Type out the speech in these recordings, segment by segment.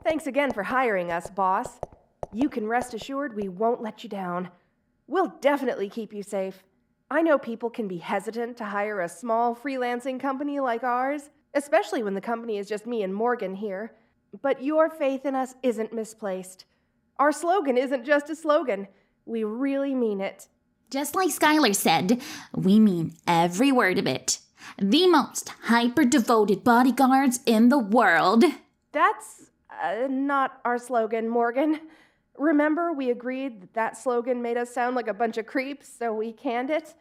Thanks again for hiring us, boss. You can rest assured we won't let you down. We'll definitely keep you safe. I know people can be hesitant to hire a small freelancing company like ours, especially when the company is just me and Morgan here. But your faith in us isn't misplaced. Our slogan isn't just a slogan. We really mean it. Just like Skylar said, we mean every word of it. The most hyper-devoted bodyguards in the world. That's not our slogan, Morgan. Remember, we agreed that slogan made us sound like a bunch of creeps, so we canned it?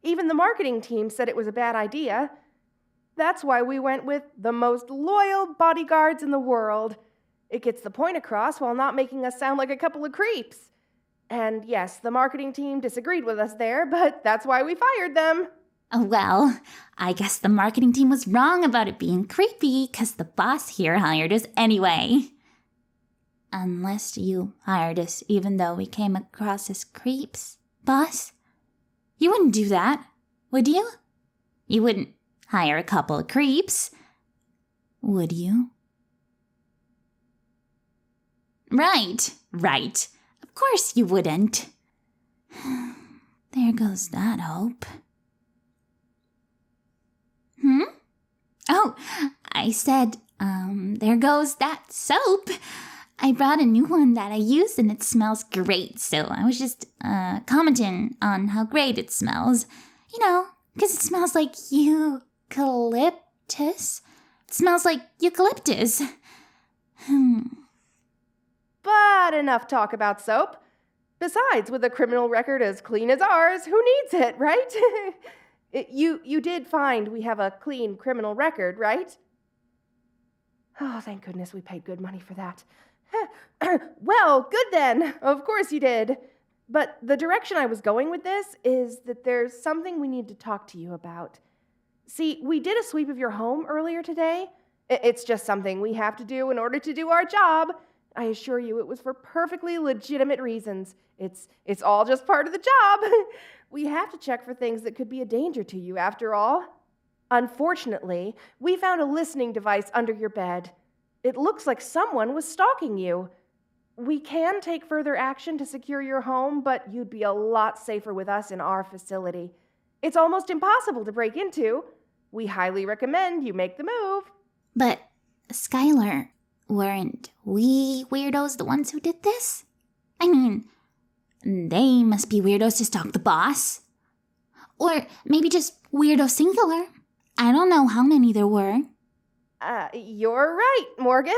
Even the marketing team said it was a bad idea. That's why we went with the most loyal bodyguards in the world. It gets the point across while not making us sound like a couple of creeps. And yes, the marketing team disagreed with us there, but that's why we fired them. Well, I guess the marketing team was wrong about it being creepy because the boss here hired us anyway. Unless you hired us even though we came across as creeps, boss? You wouldn't do that, would you? You wouldn't hire a couple of creeps, would you? Right. Of course you wouldn't. There goes that hope. Oh, I said, there goes that soap. I brought a new one that I used and it smells great, so I was just commenting on how great it smells. You know, because it smells like eucalyptus. It smells like eucalyptus. But enough talk about soap. Besides, with a criminal record as clean as ours, who needs it, right? You did find we have a clean criminal record, right? Oh, thank goodness we paid good money for that. Well, good then. Of course you did. But the direction I was going with this is that there's something we need to talk to you about. See, we did a sweep of your home earlier today. It's just something we have to do in order to do our job. I assure you it was for perfectly legitimate reasons. It's all just part of the job. We have to check for things that could be a danger to you, after all. Unfortunately, we found a listening device under your bed. It looks like someone was stalking you. We can take further action to secure your home, but you'd be a lot safer with us in our facility. It's almost impossible to break into. We highly recommend you make the move. But, Skylar, weren't we weirdos the ones who did this? I mean, they must be weirdos to stalk the boss. Or maybe just weirdo singular. I don't know how many there were. You're right, Morgan.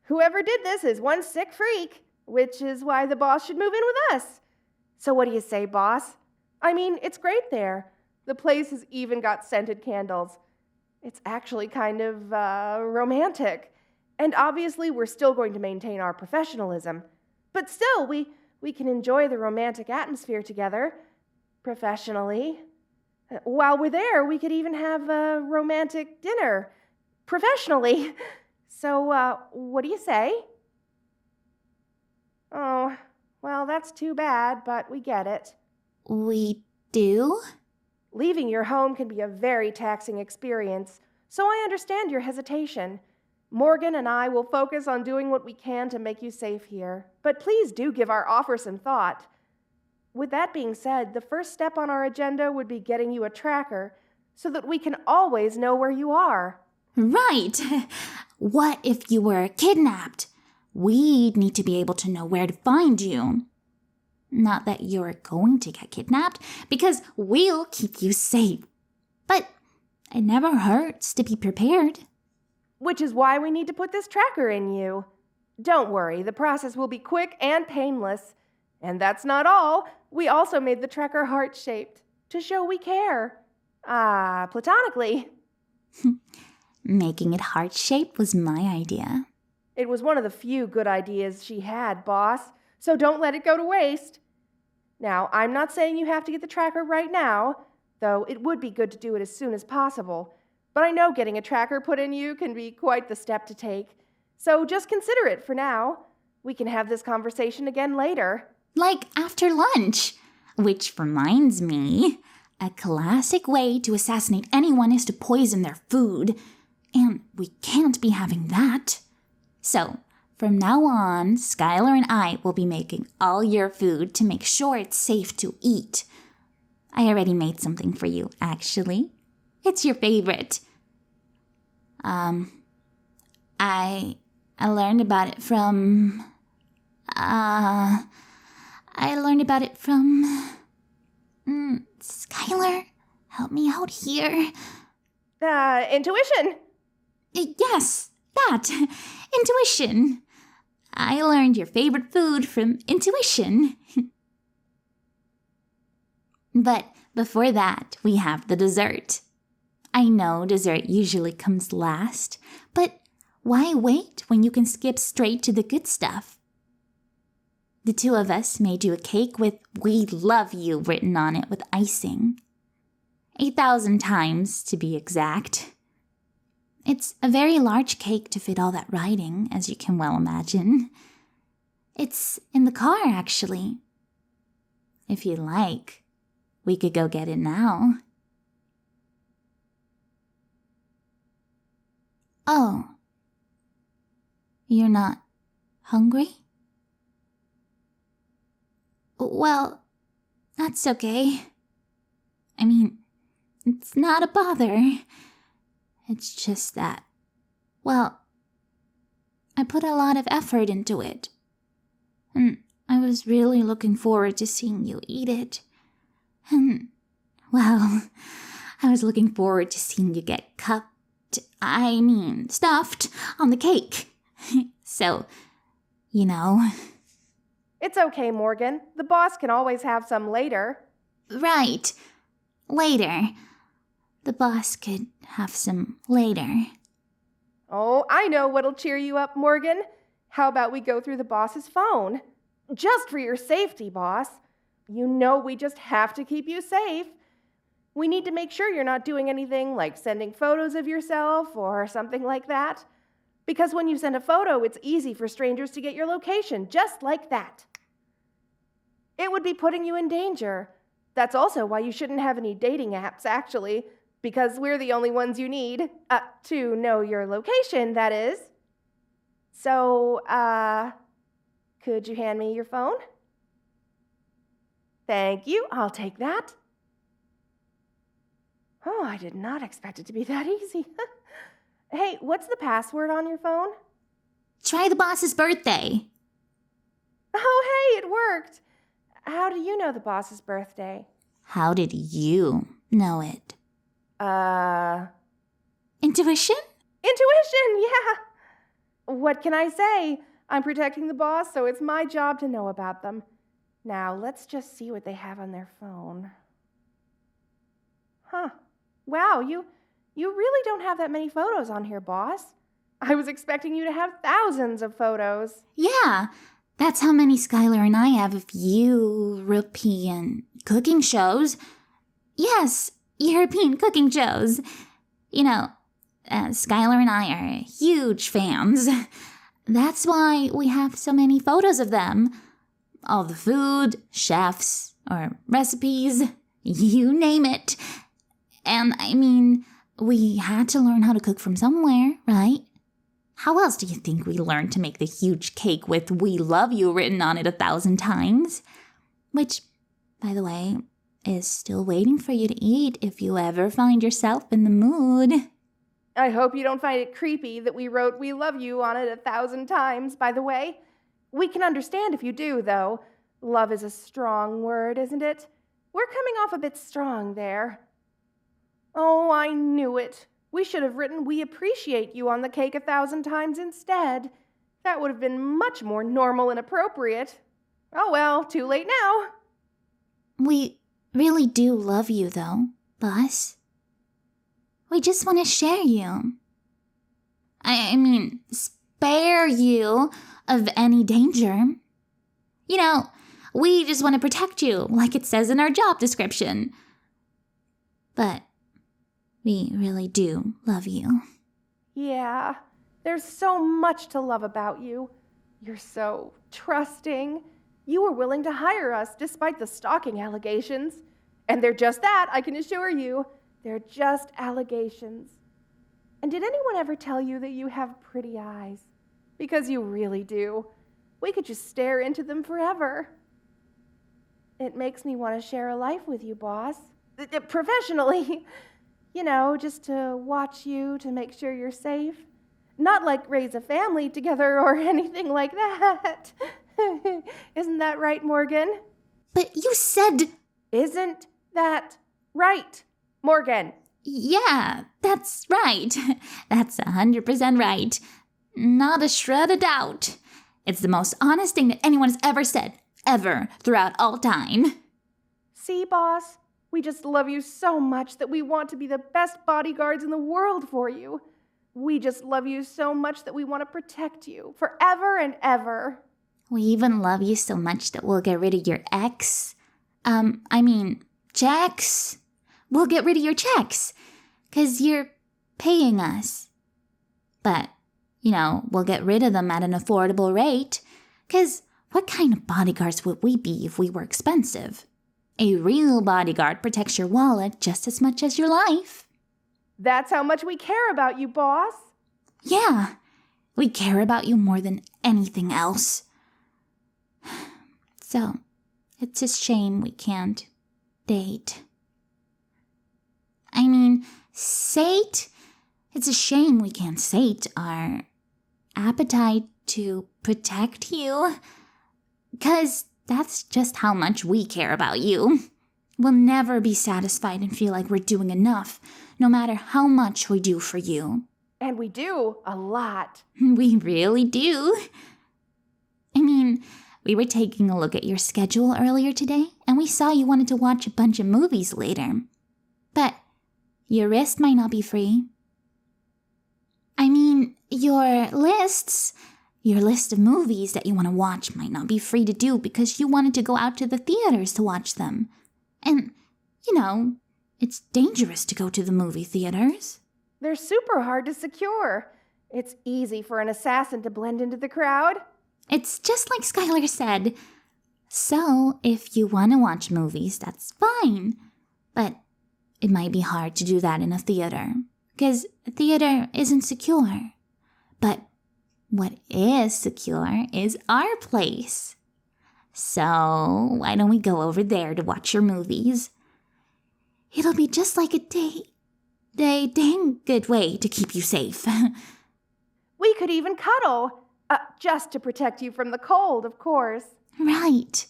Whoever did this is one sick freak, which is why the boss should move in with us. So what do you say, boss? I mean, it's great there. The place has even got scented candles. It's actually kind of, romantic. And obviously, we're still going to maintain our professionalism. But still, we can enjoy the romantic atmosphere together, professionally. While we're there, we could even have a romantic dinner, professionally. So, what do you say? Oh, well, that's too bad, but we get it. We do? Leaving your home can be a very taxing experience, so I understand your hesitation. Morgan and I will focus on doing what we can to make you safe here, but please do give our offer some thought. With that being said, the first step on our agenda would be getting you a tracker so that we can always know where you are. Right. What if you were kidnapped? We'd need to be able to know where to find you. Not that you're going to get kidnapped, because we'll keep you safe. But it never hurts to be prepared. Which is why we need to put this tracker in you. Don't worry, the process will be quick and painless. And that's not all. We also made the tracker heart-shaped to show we care. Platonically. Making it heart-shaped was my idea. It was one of the few good ideas she had, boss, so don't let it go to waste. Now, I'm not saying you have to get the tracker right now, though it would be good to do it as soon as possible. But I know getting a tracker put in you can be quite the step to take. So just consider it for now. We can have this conversation again later. Like after lunch. Which reminds me, a classic way to assassinate anyone is to poison their food. And we can't be having that. So, From now on, Skylar and I will be making all your food to make sure it's safe to eat. I already made something for you, actually. It's your favorite. I learned about it from... Skylar, help me out here. Intuition. Yes, that. Intuition. I learned your favorite food from intuition. But before that, we have the dessert. I know dessert usually comes last, but why wait when you can skip straight to the good stuff? The two of us made you a cake with "We love you" written on it with icing. 8,000 times, to be exact. It's a very large cake to fit all that writing, as you can well imagine. It's in the car, actually. If you like, we could go get it now. Oh. You're not hungry? Well, that's okay. I mean, it's not a bother. It's just that, well, I put a lot of effort into it. And I was really looking forward to seeing you eat it. And, well, I was looking forward to seeing you get stuffed on the cake. So, you know. It's okay, Morgan. The boss can always have some later. Right. Later. The boss could have some later. Oh, I know what'll cheer you up, Morgan. How about we go through the boss's phone? Just for your safety, boss. You know we just have to keep you safe. We need to make sure you're not doing anything like sending photos of yourself or something like that. Because when you send a photo, it's easy for strangers to get your location, just like that. It would be putting you in danger. That's also why you shouldn't have any dating apps, actually, because we're the only ones you need, to know your location, that is. So, could you hand me your phone? Thank you, I'll take that. Oh, I did not expect it to be that easy. Hey, what's the password on your phone? Try the boss's birthday. Oh, hey, it worked. How do you know the boss's birthday? How did you know it? Intuition? Intuition, yeah. What can I say? I'm protecting the boss, so it's my job to know about them. Now, let's just see what they have on their phone. Huh. Wow, you really don't have that many photos on here, boss. I was expecting you to have thousands of photos. Yeah, that's how many Skylar and I have of European cooking shows. Yes, European cooking shows. You know, Skylar and I are huge fans. That's why we have so many photos of them. All the food, chefs, or recipes, you name it. And I mean, we had to learn how to cook from somewhere, right? How else do you think we learned to make the huge cake with "We love you" written on it 1,000 times? Which, by the way, is still waiting for you to eat if you ever find yourself in the mood. I hope you don't find it creepy that we wrote "We love you" on it 1,000 times, by the way. We can understand if you do, though. Love is a strong word, isn't it? We're coming off a bit strong there. Oh, I knew it. We should have written "We appreciate you" on the cake 1,000 times instead. That would have been much more normal and appropriate. Oh well, too late now. We really do love you, though, boss. We just want to share you. I mean, spare you of any danger. You know, we just want to protect you, like it says in our job description. But we really do love you. Yeah, there's so much to love about you. You're so trusting. You were willing to hire us despite the stalking allegations. And they're just that, I can assure you. They're just allegations. And did anyone ever tell you that you have pretty eyes? because you really do. We could just stare into them forever. It makes me want to share a life with you, boss. Professionally. You know, just to watch you, to make sure you're safe. Not like raise a family together or anything like that. Isn't that right, Morgan? But you said... Isn't that right, Morgan? Yeah, that's right. That's 100% right. Not a shred of doubt. It's the most honest thing that anyone has ever said, ever, throughout all time. See, boss? We just love you so much that we want to be the best bodyguards in the world for you. We just love you so much that we want to protect you forever and ever. We even love you so much that we'll get rid of your ex. Checks. We'll get rid of your checks, 'cause you're paying us. But, we'll get rid of them at an affordable rate, 'cause what kind of bodyguards would we be if we were expensive? A real bodyguard protects your wallet just as much as your life. That's how much we care about you, boss. Yeah, we care about you more than anything else. So, it's a shame we can't date. Sate? It's a shame we can't sate our appetite to protect you. 'Cause that's just how much we care about you. We'll never be satisfied and feel like we're doing enough, no matter how much we do for you. And we do a lot. We really do. We were taking a look at your schedule earlier today, and we saw you wanted to watch a bunch of movies later. But your wrist might not be free. Your list of movies that you want to watch might not be free to do because you wanted to go out to the theaters to watch them. And, it's dangerous to go to the movie theaters. They're super hard to secure. It's easy for an assassin to blend into the crowd. It's just like Skylar said. So, if you want to watch movies, that's fine. But it might be hard to do that in a theater, because a theater isn't secure. But what is secure is our place. So, why don't we go over there to watch your movies? It'll be just like a dang good way to keep you safe. We could even cuddle. Just to protect you from the cold, of course. Right.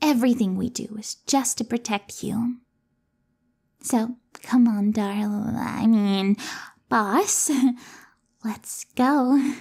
Everything we do is just to protect you. So, come on, boss. Let's go.